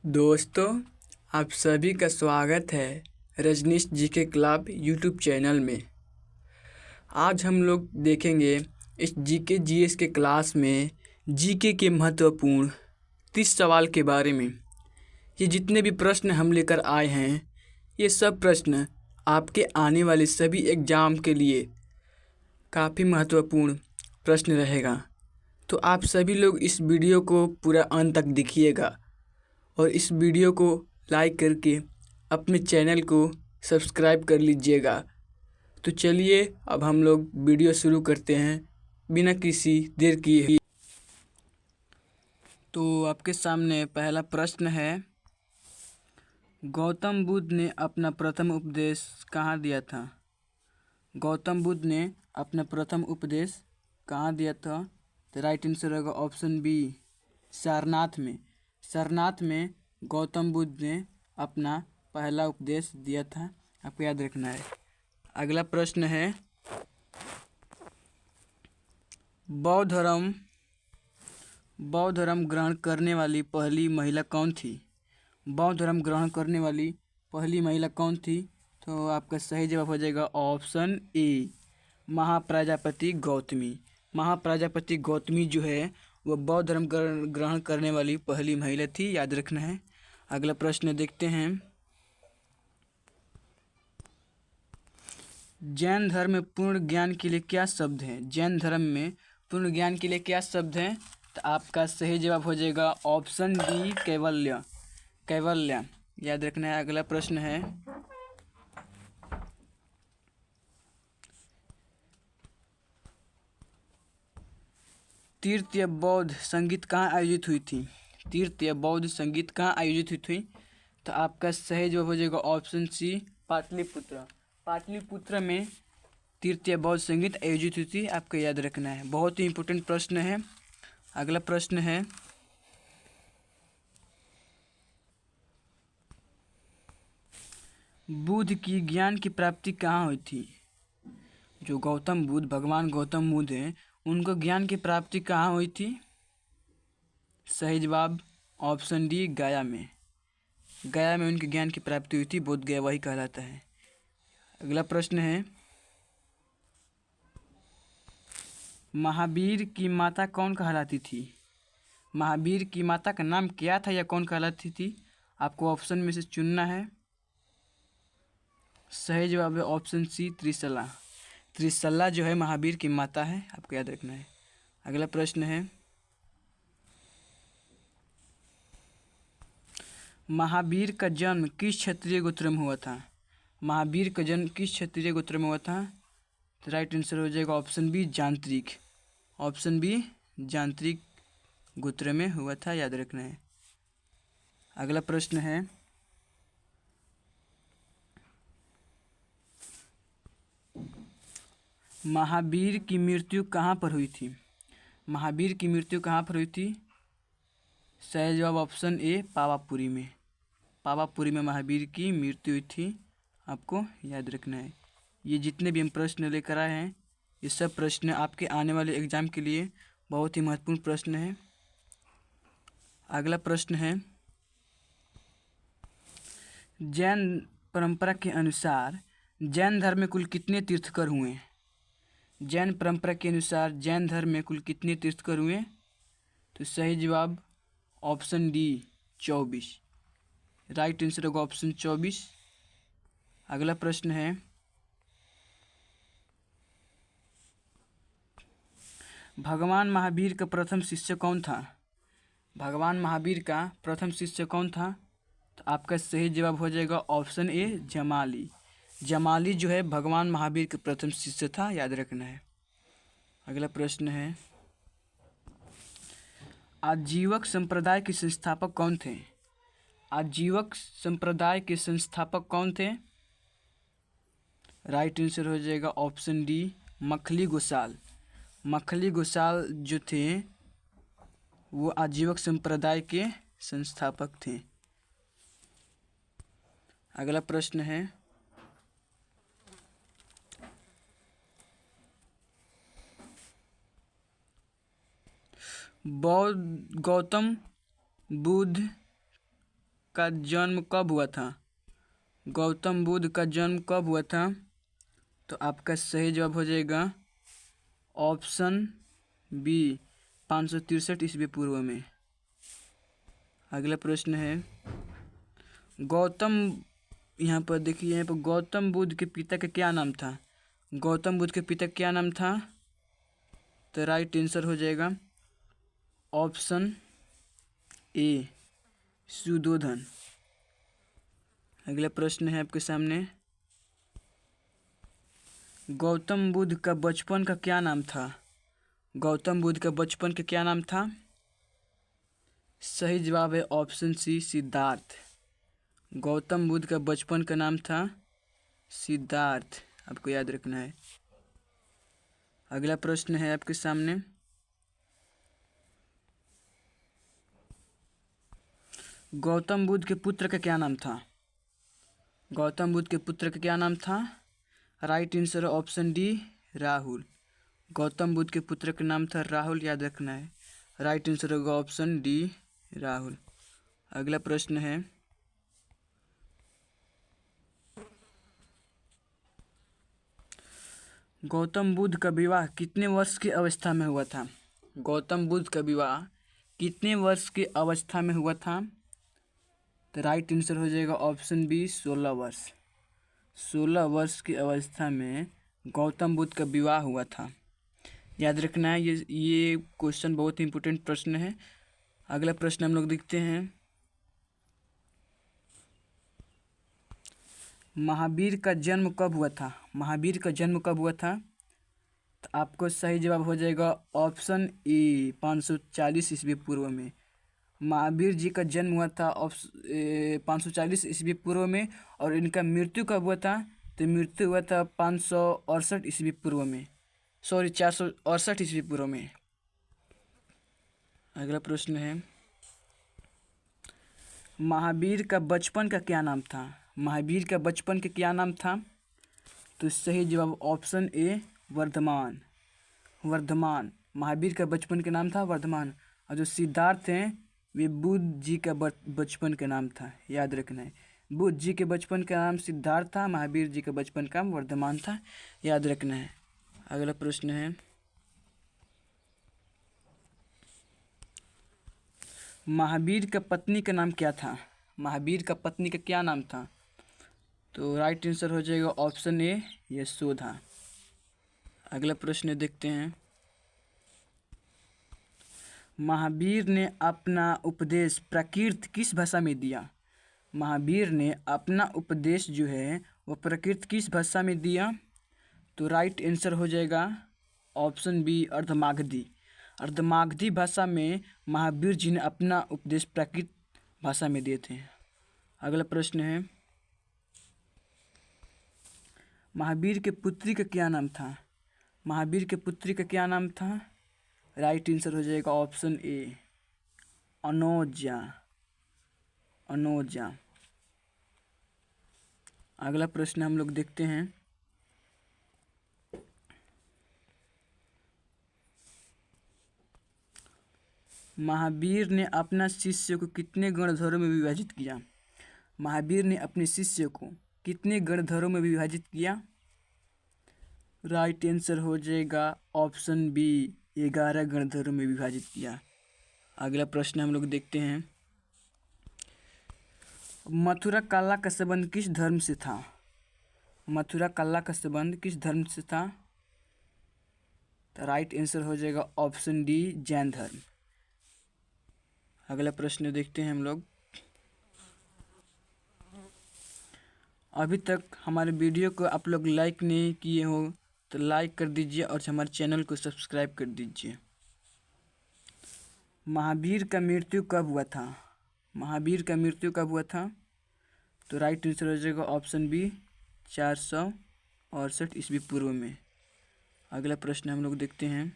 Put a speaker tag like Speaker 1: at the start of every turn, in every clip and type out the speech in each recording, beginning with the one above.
Speaker 1: दोस्तों, आप सभी का स्वागत है रजनीश जी के क्लब यूट्यूब चैनल में। आज हम लोग देखेंगे इस जीके जीएस के क्लास में जीके के महत्वपूर्ण 30 सवाल के बारे में। ये जितने भी प्रश्न हम लेकर आए हैं, ये सब प्रश्न आपके आने वाले सभी एग्ज़ाम के लिए काफ़ी महत्वपूर्ण प्रश्न रहेगा। तो आप सभी लोग इस वीडियो को पूरा अंत तक देखिएगा और इस वीडियो को लाइक करके अपने चैनल को सब्सक्राइब कर लीजिएगा। तो चलिए अब हम लोग वीडियो शुरू करते हैं बिना किसी देर किए। तो आपके सामने पहला प्रश्न है, गौतम बुद्ध ने अपना प्रथम उपदेश कहाँ दिया था? गौतम बुद्ध ने अपना प्रथम उपदेश कहाँ दिया था? तो राइट आंसर होगा ऑप्शन बी, सारनाथ में। सारनाथ में गौतम बुद्ध ने अपना पहला उपदेश दिया था, आपको याद रखना है। अगला प्रश्न है, बौद्ध धर्म ग्रहण करने वाली पहली महिला कौन थी? बौद्ध धर्म ग्रहण करने वाली पहली महिला कौन थी? तो आपका सही जवाब हो जाएगा ऑप्शन ए, महाप्रजापति गौतमी। महाप्रजापति गौतमी जो है वह बौद्ध धर्म ग्रहण करने वाली पहली महिला थी, याद रखना है। अगला प्रश्न देखते हैं, जैन धर्म में पूर्ण ज्ञान के लिए क्या शब्द है? जैन धर्म में पूर्ण ज्ञान के लिए क्या शब्द है? तो आपका सही जवाब हो जाएगा ऑप्शन डी, कैवल्य। कैवल्य, याद रखना है। अगला प्रश्न है, तीर्थ या बौद्ध संगीत कहाँ आयोजित हुई थी? तीर्थ या बौद्ध संगीत कहाँ आयोजित हुई थी? तो आपका सही जवाब हो जाएगा ऑप्शन सी, पाटलिपुत्र। पाटलिपुत्र में तीर्थ या बौद्ध संगीत आयोजित हुई थी, आपको याद रखना है। बहुत ही इंपॉर्टेंट प्रश्न है। अगला प्रश्न है, बुद्ध की ज्ञान की प्राप्ति कहाँ हुई थी? जो गौतम बुद्ध, भगवान गौतम बुद्ध हैं, उनको ज्ञान की प्राप्ति कहाँ हुई थी? सही जवाब ऑप्शन डी, गया में। गया में उनके ज्ञान की प्राप्ति हुई थी, बोध गया वही कहलाता है। अगला प्रश्न है, महावीर की माता कौन कहलाती थी? महावीर की माता का नाम क्या था या कौन कहलाती थी? आपको ऑप्शन में से चुनना है। सही जवाब है ऑप्शन सी, त्रिशला। त्रिशला जो है महावीर की माता है, आपको याद रखना है। अगला प्रश्न है, महावीर का जन्म किस क्षत्रिय गोत्र में हुआ था? महावीर का जन्म किस क्षत्रिय गोत्र में हुआ था? तो राइट आंसर हो जाएगा ऑप्शन बी, जांत्रिक। ऑप्शन बी, जांत्रिक गोत्र में हुआ था, याद रखना है। अगला प्रश्न है, महावीर की मृत्यु कहाँ पर हुई थी? महावीर की मृत्यु कहाँ पर हुई थी? सही जवाब ऑप्शन ए, पावापुरी में। पावापुरी में महावीर की मृत्यु हुई थी, आपको याद रखना है। ये जितने भी हम प्रश्न लेकर आए हैं, ये सब प्रश्न आपके आने वाले एग्जाम के लिए बहुत ही महत्वपूर्ण प्रश्न है। अगला प्रश्न है, जैन परंपरा के अनुसार जैन धर्म में कुल कितने तीर्थकर हुए? जैन परंपरा के अनुसार जैन धर्म में कुल कितने तीर्थकर हुए? तो सही जवाब ऑप्शन डी, 24। राइट आंसर होगा ऑप्शन 24। अगला प्रश्न है, भगवान महावीर का प्रथम शिष्य कौन था? भगवान महावीर का प्रथम शिष्य कौन था? तो आपका सही जवाब हो जाएगा ऑप्शन ए, जमाली। जमाली जो है भगवान महावीर का प्रथम शिष्य था, याद रखना है। अगला प्रश्न है, आजीवक संप्रदाय के संस्थापक कौन थे? आजीवक संप्रदाय के संस्थापक कौन थे? राइट आंसर हो जाएगा ऑप्शन डी, मखली गोसाल। मखली गोसाल जो थे वो आजीवक संप्रदाय के संस्थापक थे। अगला प्रश्न है, बौद्ध गौतम बुद्ध का जन्म कब हुआ था? गौतम बुद्ध का जन्म कब हुआ था? तो आपका सही जवाब हो जाएगा ऑप्शन बी 563 ईस्वी पूर्व में। अगला प्रश्न है गौतम, यहाँ पर देखिए, यहाँ पर गौतम बुद्ध के पिता का क्या नाम था? गौतम बुद्ध के पिता का क्या नाम था? तो राइट आंसर हो जाएगा ऑप्शन ए सुद्धोधन। अगला प्रश्न है आपके सामने गौतम बुद्ध का बचपन का क्या नाम था? गौतम बुद्ध का बचपन का क्या नाम था? सही जवाब है ऑप्शन सी सिद्धार्थ। गौतम बुद्ध का बचपन का नाम था सिद्धार्थ, आपको याद रखना है। अगला प्रश्न है आपके सामने गौतम बुद्ध के पुत्र का क्या नाम था? गौतम बुद्ध के पुत्र का क्या नाम था? Right answer option D Rahul. Gautam Buddha के पुत्र का नाम था राहुल, याद रखना है। राइट आंसर होगा ऑप्शन डी राहुल। अगला प्रश्न है गौतम बुद्ध का विवाह कितने वर्ष की अवस्था में हुआ था? गौतम बुद्ध का विवाह कितने वर्ष की अवस्था में हुआ था? तो राइट आंसर हो जाएगा ऑप्शन बी 16 वर्ष। 16 वर्ष की अवस्था में गौतम बुद्ध का विवाह हुआ था, याद रखना है। ये क्वेश्चन बहुत ही इंपॉर्टेंट प्रश्न है। अगला प्रश्न हम लोग देखते हैं महावीर का जन्म कब हुआ था? महावीर का जन्म कब हुआ था? तो आपको सही जवाब हो जाएगा ऑप्शन ए 540 ईस्वी पूर्व में। महावीर जी का जन्म हुआ था 540 ईस्वी पूर्व में, और इनका मृत्यु कब हुआ था? तो मृत्यु हुआ था 568 ईस्वी पूर्व में, सॉरी 468 ईस्वी पूर्व में। अगला प्रश्न है महावीर का बचपन का क्या नाम था? महावीर का बचपन का क्या नाम था? तो सही जवाब ऑप्शन ए वर्धमान। वर्धमान, महावीर का बचपन का नाम था वर्धमान। और जो सिद्धार्थ हैं वे बुद्ध जी का बचपन का नाम था, याद रखना है। बुद्ध जी के बचपन का नाम सिद्धार्थ था, महावीर जी का बचपन का वर्धमान था, याद रखना है। अगला प्रश्न है महावीर का पत्नी का नाम क्या था? महावीर का पत्नी का क्या नाम था? तो राइट आंसर हो जाएगा ऑप्शन ए यशोदा। अगला प्रश्न देखते हैं महावीर ने अपना उपदेश प्रकृत किस भाषा में दिया? महावीर ने अपना उपदेश जो है वो प्रकृत किस भाषा में दिया? तो राइट आंसर हो जाएगा ऑप्शन बी अर्धमागधी। अर्धमागधी भाषा में महावीर जी ने अपना उपदेश प्रकृत भाषा में दिए थे। अगला प्रश्न है महावीर के पुत्री का क्या नाम था? महावीर के पुत्री का क्या नाम था? राइट आंसर हो जाएगा ऑप्शन ए अनोजा। अनोजा। अगला प्रश्न हम लोग देखते हैं महावीर ने अपना शिष्य को कितने गणधरों में विभाजित किया? महावीर ने अपने शिष्य को कितने गणधरों में विभाजित किया? राइट आंसर हो जाएगा ऑप्शन बी 11 गणधरों में विभाजित किया। अगला प्रश्न हम लोग देखते हैं मथुरा काला का संबंध किस धर्म से था? मथुरा काला का संबंध किस धर्म से था? तो राइट आंसर हो जाएगा ऑप्शन डी जैन धर्म। अगला प्रश्न देखते हैं हम लोग अभी तक हमारे वीडियो को आप लोग लाइक नहीं किए हो तो लाइक कर दीजिए और हमारे चैनल को सब्सक्राइब कर दीजिए। महावीर का मृत्यु कब हुआ था? महावीर का मृत्यु कब हुआ था? तो राइट आंसर हो जाएगा ऑप्शन बी 468 ईस्वी पूर्व में। अगला प्रश्न हम लोग देखते हैं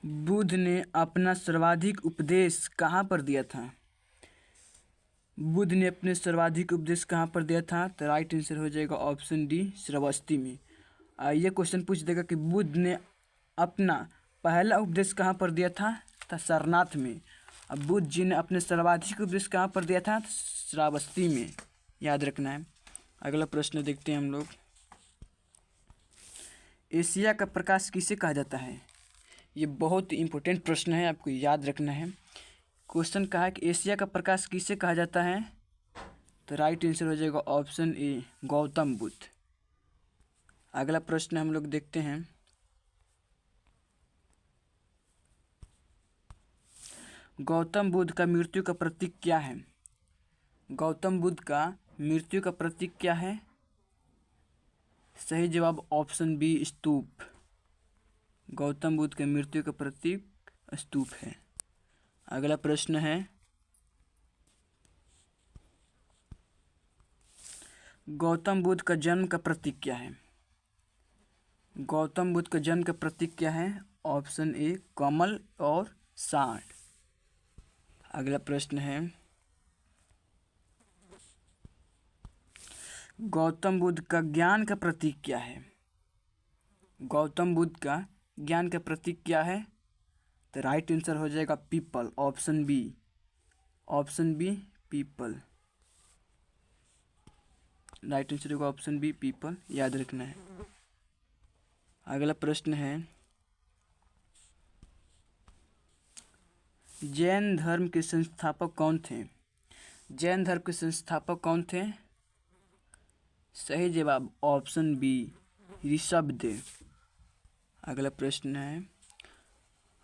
Speaker 1: बुद्ध ने अपना सर्वाधिक उपदेश कहाँ पर दिया था? बुद्ध ने अपने सर्वाधिक उपदेश कहाँ पर दिया था? तो राइट आंसर हो जाएगा ऑप्शन डी श्रावस्ती में। ये क्वेश्चन पूछ देगा कि बुद्ध ने अपना पहला उपदेश कहाँ पर दिया था? था? सारनाथ में। अब बुद्ध जी ने अपने सर्वाधिक उपदेश कहाँ पर दिया था? श्रावस्ती में, याद रखना है। अगला प्रश्न देखते हैं हम लोग। एशिया का प्रकाश किसे कहा जाता है? ये बहुत इम्पोर्टेंट प्रश्न है, आपको याद रखना है। क्वेश्चन कहा है कि एशिया का प्रकाश किसे कहा जाता है? तो राइट आंसर हो जाएगा ऑप्शन ए, गौतम बुद्ध। अगला प्रश्न हम लोग देखते हैं। गौतम बुद्ध का मृत्यु का प्रतीक क्या है? गौतम बुद्ध का मृत्यु का प्रतीक क्या है? सही जवाब ऑप्शन बी, स्तूप। गौतम बुद्ध के मृत्यु का प्रतीक स्तूप है। अगला प्रश्न है, गौतम बुद्ध का जन्म का प्रतीक क्या है? गौतम बुद्ध का जन्म का प्रतीक क्या है? ऑप्शन ए, कमल और सांड। अगला प्रश्न है, गौतम बुद्ध का ज्ञान का प्रतीक क्या है? गौतम बुद्ध का ज्ञान का प्रतीक क्या है? तो राइट आंसर हो जाएगा people, option B. Option B, people. Right answer होगा ऑप्शन बी, पीपल, याद रखना है। अगला प्रश्न है, जैन धर्म के संस्थापक कौन थे? जैन धर्म के संस्थापक कौन थे? सही जवाब ऑप्शन बी, ऋषभदेव। अगला प्रश्न है,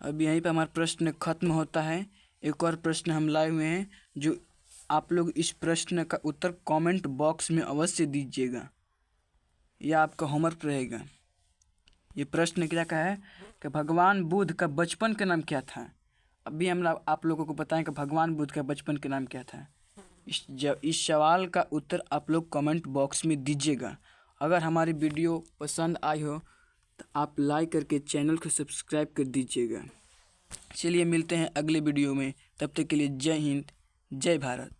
Speaker 1: अब यहीं पर हमारा प्रश्न खत्म होता है। एक और प्रश्न हम लाए हुए हैं, जो आप लोग इस प्रश्न का उत्तर कमेंट बॉक्स में अवश्य दीजिएगा, यह आपका होमवर्क रहेगा। ये प्रश्न क्या का है कि भगवान बुद्ध का बचपन का नाम क्या था? अभी हम आप लोगों को बताएं कि भगवान बुद्ध का बचपन का नाम क्या था। इस सवाल का उत्तर आप लोग कमेंट बॉक्स में दीजिएगा। अगर हमारी वीडियो पसंद आई हो तो आप लाइक करके चैनल को सब्सक्राइब कर दीजिएगा। चलिए मिलते हैं अगले वीडियो में, तब तक के लिए जय हिंद, जय भारत।